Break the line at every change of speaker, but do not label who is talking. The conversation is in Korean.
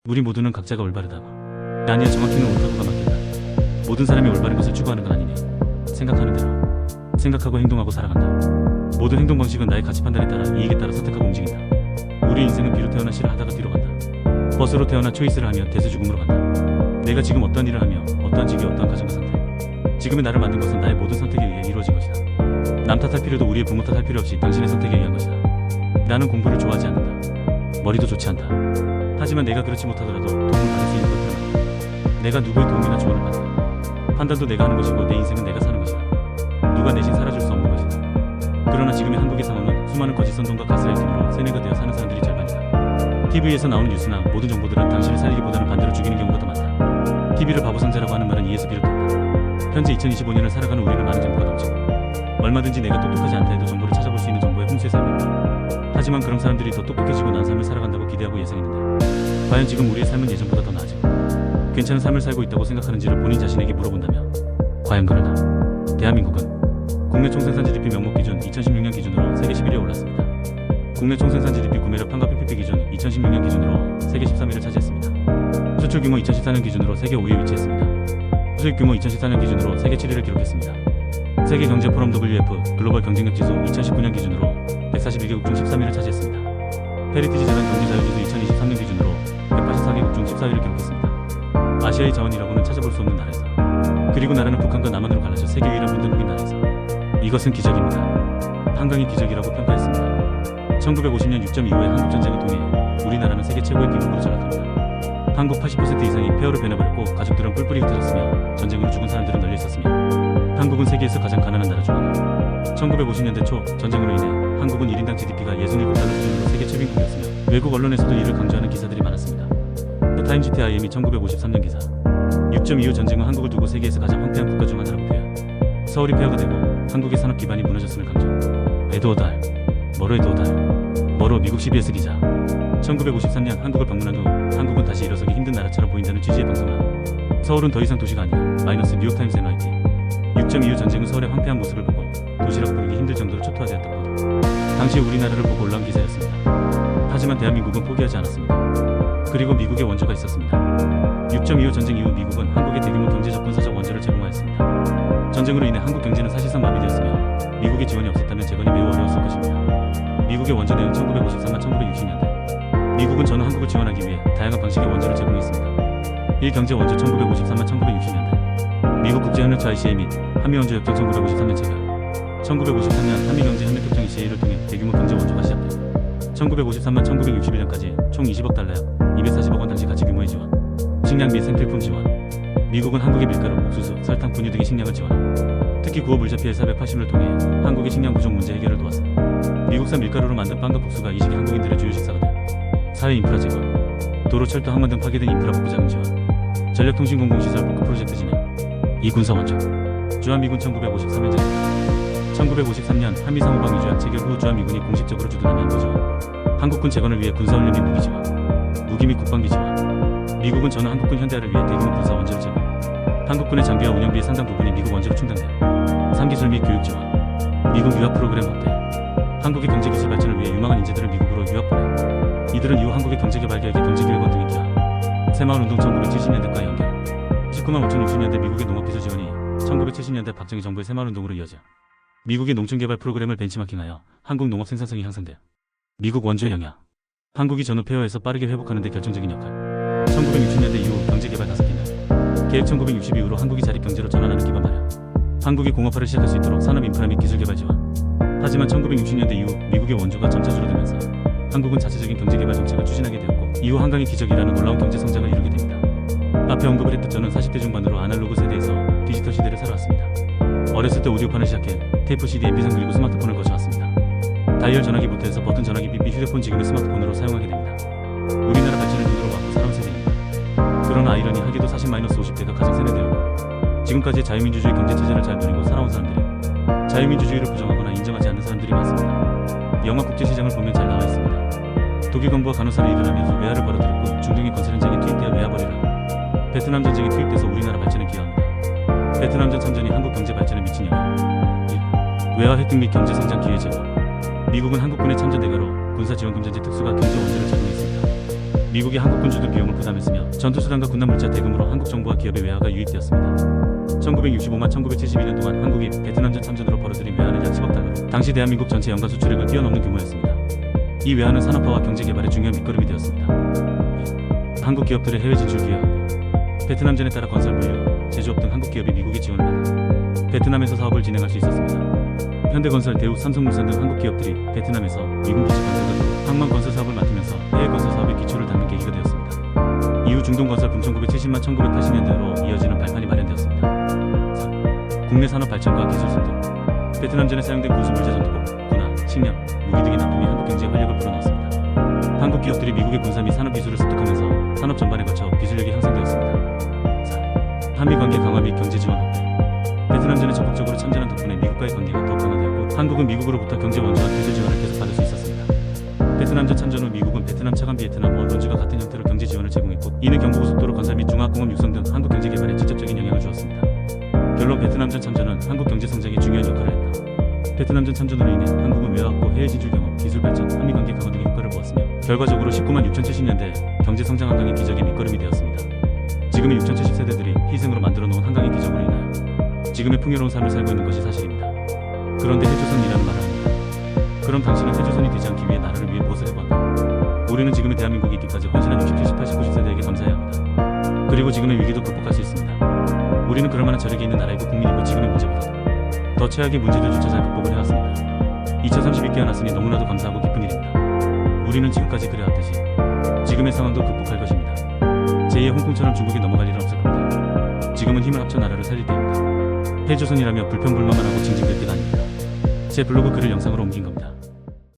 우리 모두는 각자가 올바르다. 아니야, 정확히는 옳다고가 맞겠다. 모든 사람이 올바른 것을 추구하는 건 아니니 생각하는 대로 생각하고 행동하고 살아간다. 모든 행동 방식은 나의 가치 판단에 따라 이익에 따라 선택하고 움직인다. 우리 인생은 B로 태어나 C를 하다가 D로 간다. 버스로 태어나 초이스를 하며 대수죽음으로 간다. 내가 지금 어떤 일을 하며 어떠한 직위, 어떠한 가정과 상태, 지금의 나를 만든 것은 나의 모든 선택에 의해 이루어진 것이다. 남 탓할 필요도 우리의 부모 탓할 필요 없이 당신의 선택에 의한 것이다. 나는 공부를 좋아하지 않는다. 머리도 좋지 않다. 하지만 내가 그렇지 못하더라도 도움을 받을 수 있는 것들은 많다. 내가 누구의 도움이나 조언을 받는다. 판단도 내가 하는 것이고 내 인생은 내가 사는 것이다. 누가 대신 살아줄 수 없는 것이다. 그러나 지금의 한국의 상황은 수많은 거짓 선동과 가스라이팅으로 세뇌가 되어 사는 사람들이 절반이다. TV에서 나오는 뉴스나 모든 정보들은 당신을 살리기보다는 반대로 죽이는 경우가 더 많다. TV를 바보상자라고 하는 말은 이에서 비롯된다. 현재 2025년을 살아가는 우리는 많은 정보가 넘치고 얼마든지 내가 똑똑하지 않다 해도 정보를 찾아볼 수 있는 정보의 홍수에 살고 있다. 하지만 그런 사람들이 더 똑똑해지고 나은 삶을 살아간다고 기대하고 예상했는데 과연 지금 우리의 삶은 예전보다 더 나아지고 괜찮은 삶을 살고 있다고 생각하는지를 본인 자신에게 물어본다면 과연 그러나? 대한민국은 국내 총생산 GDP 명목 기준 2016년 기준으로 세계 11위에 올랐습니다. 국내 총생산 GDP 구매력 판가 PPP 기준 2016년 기준으로 세계 13위를 차지했습니다. 수출 규모 2014년 기준으로 세계 5위에 위치했습니다. 수입 규모 2014년 기준으로 세계 7위를 기록했습니다. 세계 경제 포럼 WF 글로벌 경쟁력 지수 2019년 기준으로 141개국 중 13위를 차지했습니다. 헤리티지 재단 경제 자유지수 2023년 기준으로 184개국 중 14위를 기록했습니다. 아시아의 자원이라고는 찾아볼 수 없는 나라에서, 그리고 나라는 북한과 남한으로 갈라져 세계 유일한 분단국인 나라에서 이것은 기적입니다. 한강이 기적이라고 평가했습니다. 1950년 6.25의 한국전쟁을 통해 우리나라는 세계 최고의 빈국으로 전락합니다. 한국 80% 이상이 폐허로 변해버렸고 가족들은 뿔뿔이 흩어졌으며 전쟁으로 죽은 사람들은 널려 있었으며 한국은 세계에서 가장 가난한 나라 중 하나. 1950년대 초 전쟁으로 인해 한국은 1인당 GDP가 67달러 수준으로 세계 최빈국이었으며 외국 언론에서도 이를 강조하는 기사들이 많았습니다. The Times TIM이 1953년 기사 6.25 전쟁은 한국을 두고 세계에서 가장 황폐한 국가 중 하나라고 표현. 서울이 폐허가 되고 한국의 산업 기반이 무너졌음을 강조. 에드워드 R. 머로 에드워드 R. 머로 미국 CBS 기자. 1953년 한국을 방문한 후 한국은 다시 일어서기 힘든 나라처럼 보인다는 취지의 방송한 서울은 더 이상 도시가 아니다. 마이너스 뉴욕타임스 NYT. 6.25 전쟁은 서울의 황폐한 모습을 보고 도시라고 부르기 힘들 정도로 초토화되었다고 보도. 당시 우리나라를 보고 올라온 기사였습니다. 하지만 대한민국은 포기하지 않았습니다. 그리고 미국의 원조가 있었습니다. 6.25 전쟁 이후 미국은 한국에 대규모 경제적 군사적 원조를 제공하였습니다. 전쟁으로 인해 한국 경제는 사실상 마비되었으며 미국의 지원이 없었다면 재건이 매우 어려웠을 것입니다. 미국의 원조 내용 1953만 1960년대. 미국은 전후 한국을 지원하기 위해 다양한 방식의 원조를 제공했습니다. 1. 경제 원조 1953만 1960년대. 미국 국제협력처 ICA 및 한미원조협정 1953년 체결. 1953년 한미경제협력협정 ECA를 통해 대규모 경제 원조가 시작되고 1953만 1961년까지 총 20억 달러 약 240억 원 당시 가치 규모의 지원. 식량 및 생필품 지원. 미국은 한국의 밀가루, 옥수수, 설탕, 분유 등의 식량을 지원하고 특히 구호 물자 피해 480을 통해 한국의 식량 부족 문제 해결을 도왔어. 미국산 밀가루로 만든 빵과 국수가 이 시기 한국인들의 주요 식사가 되고 사회 인프라 제거, 도로, 철도, 항만 등 파괴된 인프라 복구 자금 지원, 전력통신 공공시설 복구 프로젝트 진행. 이 군사 원조. 주한미군 1953년 제정. 1953년 한미상호방 위조약 체결 후 주한미군이 공식적으로 주둔한 한국 지원. 한국군 재건을 위해 군사훈련 및 무기 지원. 무기 및 국방비 지원. 미국은 전후 한국군 현대화를 위해 대규모 군사 원조를 제공. 한국군의 장비와 운영비의 상당 부분이 미국 원조로 충당되어 3기술 및 교육 지원. 미국 유학 프로그램 확대. 한국의 경제기술 발전을 위해 유망한 인재들을 미국으로 유학 보내. 이들은 이후 한국의 경제개발 계획의 경제교육원 등에 기여. 새마을운동 1970년대과 연결. 19만 5,060년대 미국의 농업기술 지원이 1970년대 박정희 정부의 새마을운동으로 이어져 미국의 농촌개발 프로그램을 벤치마킹하여 한국 농업 생산성이 향상돼. 미국 원조의 영향. 한국이 전후 폐허에서 빠르게 회복하는 데 결정적인 역할. 1960년대 이후 경제개발 5개 날. 계획 1960 이후로 한국이 자립경제로 전환하는 기반 마련. 한국이 공업화를 시작할 수 있도록 산업 인프라 및 기술개발 지원. 하지만 1960년대 이후 미국의 원조가 점차 줄어들면서 한국은 자체적인 경제개발 정책을 추진하게 되었고 이후 한강의 기적이라는 놀라운 경제성장을 이루게 됩니다. 앞에 언급을 했듯 저는 40대 중반으로 아날로그 세대에서 디지털 시대를 살아왔습니다. 어렸을 때 오디오판을 시작해 테이프, CD, MP3 그리고 스마트폰을 거쳐왔습니다. 다이얼 전화기부터 해서 버튼 전화기, 삐삐, 휴대폰, 지금의 스마트폰으로 사용하게 됩니다. 우리나라 발전을 눈으로 막고 살아온 세대입니다. 그러나 아이러니하게도 40-50대가 가장 세뇌되었고 지금까지의 자유민주주의 경제체제를 잘 누리고 살아온 사람들이 자유민주주의를 부정하거나 인정하지 않는 사람들이 많습니다. 영화 국제시장을 보면 잘 나와 있습니다. 독일 건부와 간호사를 일을 하면서 외화를 벌어들였고 중동의 건설 현장에 투입되어 외화벌이라 베트남 전쟁에 투입돼서 우리나라 발전에 기여합니다. 베트남전 참전이 한국 경제 발전에 미친 영향. 1. 외화 획득 및 경제 성장 기회 제공. 미국은 한국군의 참전 대가로 군사 지원금 전제 특수가 경제 원조를 제공했습니다. 미국이 한국 군주들 비용을 부담했으며 전투수단과 군납물자 대금으로 한국 정부와 기업의 외화가 유입되었습니다. 1965만 1972년 동안 한국이 베트남전 참전으로 벌어들인 외화는 약 10억 달러, 당시 대한민국 전체 연간 수출액을 뛰어넘는 규모였습니다. 이 외화는 산업화와 경제개발의 중요한 밑거름이 되었습니다. 한국 기업들의 해외 진출 기회 확보. 베트남전에 따라 건설, 물류, 제조업 등 한국 기업이 미국의 지원을 받아 베트남에서 사업을 진행할 수 있었습니다. 현대건설, 대우, 삼성물산 등 한국 기업들이 베트남에서 미군 기지 건설, 항만 건설 사업을 맡으면서 해외 건설 사업의 기초를 닦는 계기가 되었습니다. 이후 중동 건설 붐 1970만 1980년대로 이어지는 발판이 마련되었습니다. 4. 국내 산업 발전과 기술 습득. 베트남전에 사용된 군수 물자 전투복, 군화, 식량, 무기 등의 납품이 한국 경제에 활력을 불어넣었습니다. 한국 기업들이 미국의 군사 및 산업 기술을 습득하면서 산업 전반에 걸쳐 기술력이 향상되었습니다. 4. 한미 관계 강화 및 경제 지원 확대. 베트남전에 적극적으로 참전한 덕분에 미국과의 관계가 더욱 강화되었고 한국은 미국으로부터 경제 원조와 기술 지원을 계속 받을 수 있었습니다. 베트남전 참전 후 미국은 베트남 차관 비에트남 원론주가 같은 형태로 경제 지원을 제공했고 이는 경부고속도로 건설 및 중화공업 육성 등 한국 경제 개발에 직접적인 영향을 주었습니다. 결론 베트남전 참전은 한국 경제 성장에 중요한 역할을 했다. 베트남전 참전으로 인해 한국은 외화 확보, 해외 진출 경험, 기술 발전, 한미 관계 강화 등의 효과를 보았으며 결과적으로 19만 6,070년대 경제 성장 한강의 기적의 밑거름이 되었습니다. 지금의 6,070세대들이 희생으로 만들어 놓은 한강의 기적으로 인하여 지금의 풍요로운 삶을 살고 있는 것이 사실입니다. 그런데 해조선이라는 말을 합니다. 그럼 당신은 해조선이 되지 않기 위해 나라를 위해 무엇을 해보았나? 우리는 지금의 대한민국이 있기까지 헌신한 60, 70, 80, 90세대에게 감사해야 합니다. 그리고 지금의 위기도 극복할 수 있습니다. 우리는 그럴 만한 저력이 있는 나라이고 국민이고 지금의 문제보다 더 최악의 문제들조차 잘 극복을 해왔습니다. 2032 깨어났으니 너무나도 감사하고 기쁜 일입니다. 우리는 지금까지 그래왔듯이 지금의 상황도 극복할 것입니다. 제2의 홍콩처럼 중국이 넘어갈 일은 없을 겁니다. 지금은 힘을 합쳐 나라를 살릴 때입니다. 해조선이라며 불평불만만 하고 징징댈 때가 아닙니다. 제 블로그 글을 영상으로 옮긴 겁니다.